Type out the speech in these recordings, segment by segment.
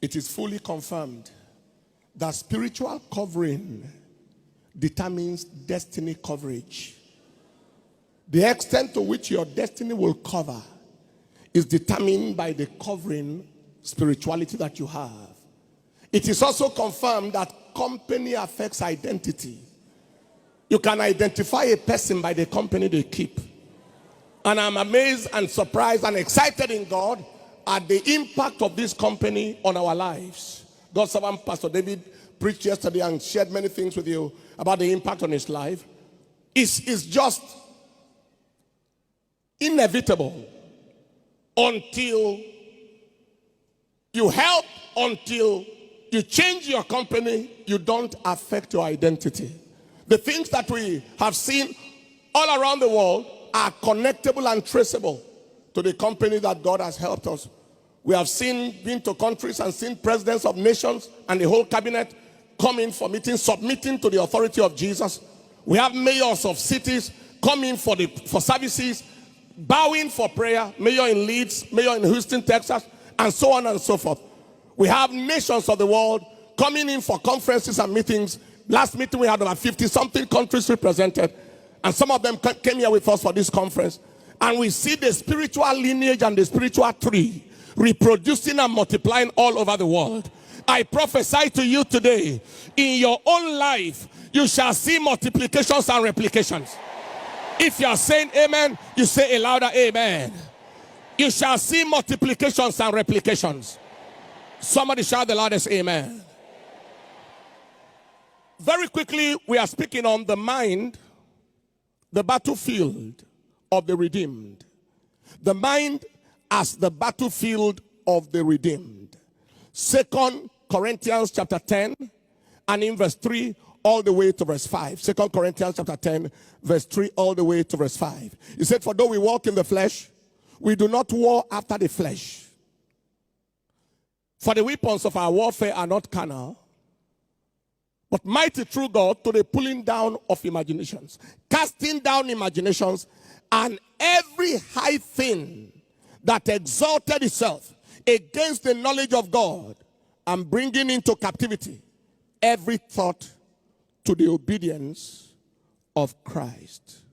It is fully confirmed that spiritual covering determines destiny coverage. The extent to which your destiny will cover is determined by the covering spirituality that you have. It is also confirmed that company affects identity. You can identify a person by the company they keep. And I'm amazed and surprised and excited in God at the impact of this company on our lives. God's servant Pastor David preached yesterday and shared many things with you about the impact on his life. It's just inevitable until you help, until you change your company, you don't affect your identity. The things that we have seen all around the world are connectable and traceable to the company that God has helped us. We have been to countries and seen presidents of nations and the whole cabinet come in for meetings, submitting to the authority of Jesus. We have mayors of cities coming for services, bowing for prayer, mayor in Leeds, mayor in Houston, Texas, and so on and so forth. We have nations of the world coming in for conferences and meetings. Last meeting we had about 50-something countries represented, and some of them came here with us for this conference. And we see the spiritual lineage and the spiritual tree reproducing and multiplying all over the world. I prophesy to you today, in your own life, you shall see multiplications and replications. If you are saying amen, you say a louder amen. You shall see multiplications and replications. Somebody shout the loudest amen. Very quickly, we are speaking on the mind, the battlefield of the redeemed. The mind as the battlefield of the redeemed. 2 Corinthians chapter 10 and in verse 3 all the way to verse 5. 2 Corinthians chapter 10 verse 3 all the way to verse 5. He said, for though we walk in the flesh, we do not war after the flesh. For the weapons of our warfare are not carnal, but mighty through God to the pulling down of imaginations, casting down imaginations, and every high thing that exalted itself against the knowledge of God, and bringing into captivity every thought to the obedience of Christ.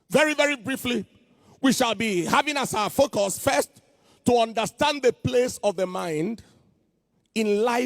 Very, very briefly, we shall be having as our focus first to understand the place of the mind in life.